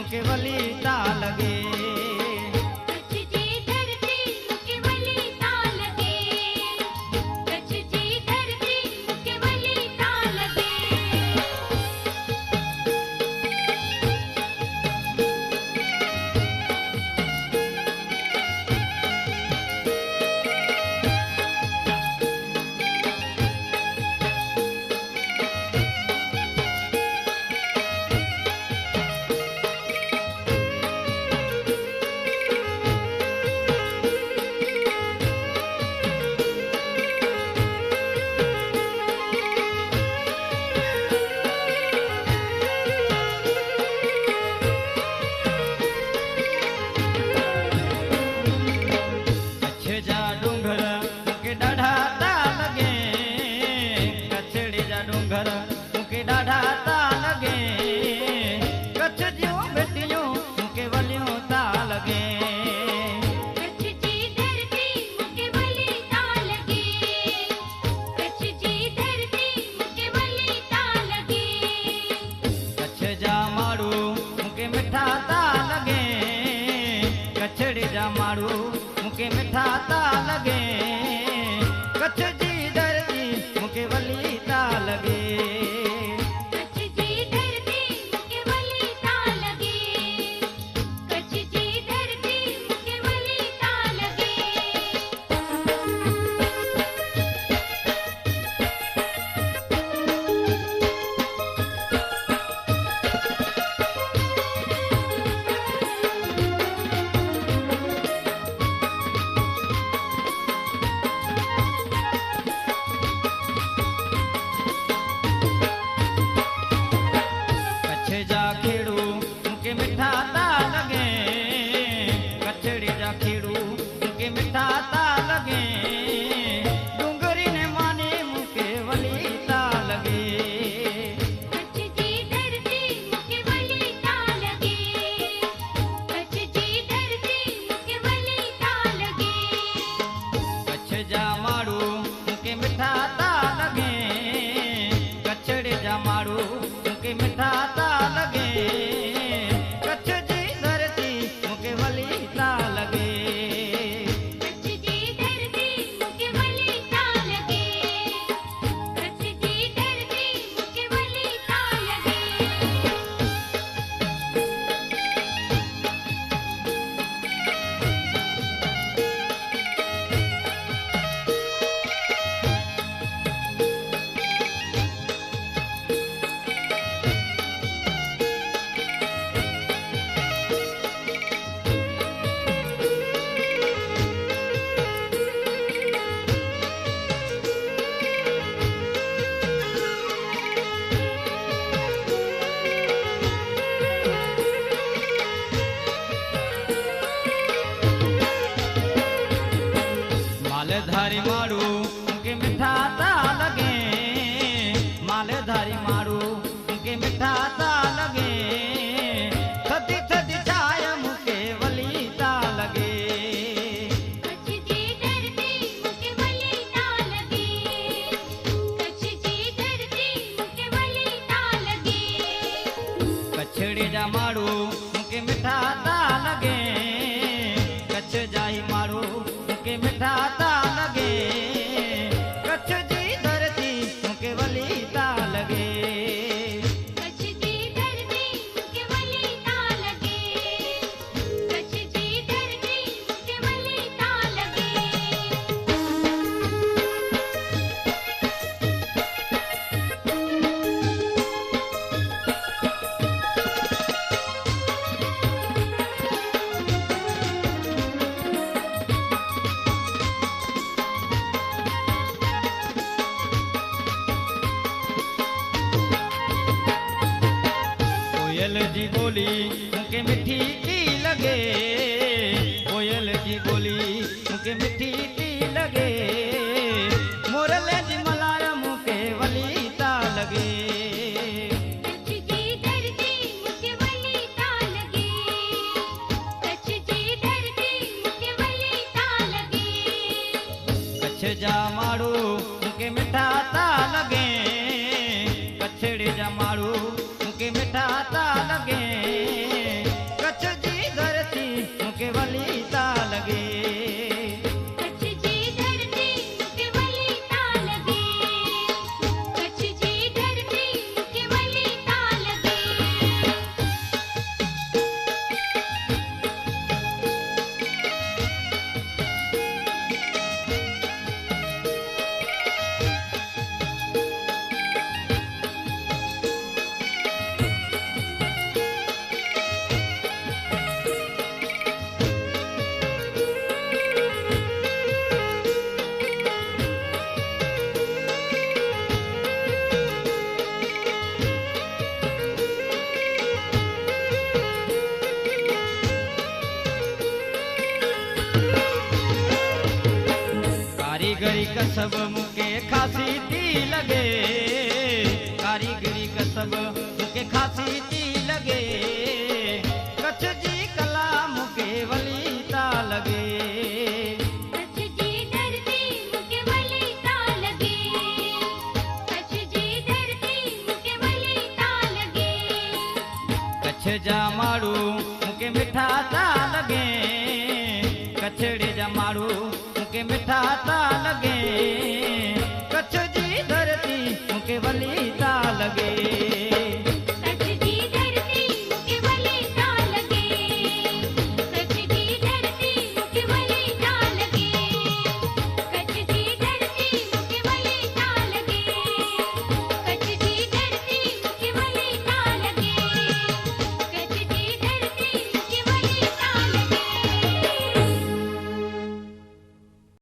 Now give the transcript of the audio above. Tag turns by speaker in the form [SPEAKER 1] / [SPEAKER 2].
[SPEAKER 1] मुके वली ता लगे।
[SPEAKER 2] कच्छ जी धरती मुके वली ता लगे। कच्छ जी धरती मुके वली ता लगे।
[SPEAKER 1] कच्छ जा डूंगर मुके ॾाढा ता लगे। कच्छड़ी जा डूंगर मुके ॾाढा ता लगे। कच्छ जूं बेटियूं मुके वलियूं ता लगे।
[SPEAKER 2] कच्छ जी धरती मुके वली ता लगे। कच्छ जी धरती मुके वली ता लगे।
[SPEAKER 1] कच्छ जा माण्हू मुके मिठा ता लगे। कच्छड़ी जा माण्हू मुके मिठा ता लगे। कच्छ जी धरती मुके वली ता लगे।
[SPEAKER 2] कच्छ जी धरती मुके वली ता लगे। कच्छ जी धरती मुके वली ता लगे।
[SPEAKER 1] कच्छ जा खेड़ू मुके मिठा ता लगे। कच्छड़ी जा खेड़ू मुके मिठा ता लगे। डूंगरी ने माने मुके वली ता लगे।
[SPEAKER 2] कच्छ जी धरती मुके वली ता लगे। कच्छ जी धरती मुके वली ता लगे।
[SPEAKER 1] कच्छ जा माण्हू मुके मिठा ता लगे। कच्छड़ी जा माण्हू मुके मिठा ता लगे। कच्छ जी धरती मुके वली ता लगे।
[SPEAKER 2] कच्छ जी धरती मुके वली ता लगे। कच्छ जी धरती मुके वली ता लगे।
[SPEAKER 1] मालधारी मारू मुके मिठा ता लगे। मालधारी मारू मुके मिठा ता लगे। थदी थदी छाय मुके वली ता लगे।
[SPEAKER 2] कच्छ जी धरती मुके वली ता लगे। कच्छ जी धरती मुके वली ता लगे।
[SPEAKER 1] कच्छड़ी जा मारू मुके मिठा ता लगे। कच्छ जा ही मारू मुके मिठा ता लगे। कच्छ जी धरती मुके वली ता लगे।
[SPEAKER 2] कच्छ जी धरती मुके वली ता लगे। कच्छ जी धरती मुके वली ता लगे।
[SPEAKER 1] कोयल जी बोली मुके मिठी ती लगे। कोयल जी बोली मुके मिठी ती लगे। मोरले जी मलार मुके वली ता लगे।
[SPEAKER 2] कच्छ जी धरती मुके वली ता लगे। कच्छ जी धरती मुके वली ता लगे।
[SPEAKER 1] कच्छ जा मारू मुके मिठा ता लगे। कच्छड़ी जा मारू मुके मिठा ता लगे। कारीगरी कसब मूंखे खासी थी लगे, कारीगरी कसब मूंखे खासी थी लगे, कच्छ जी कला मूंखे वली था लगे।
[SPEAKER 2] कच्छ जी धरती मूंखे वली था लगे, कच्छ जी धरती मूंखे वली था लगे।
[SPEAKER 1] कच्छ जा माण्हू मूंखे मिठा था लगे, कच्छड़े जा माण्हू मूंखे मिठा था लगे, कच्छ जी धरती मूंखे वली था लगे।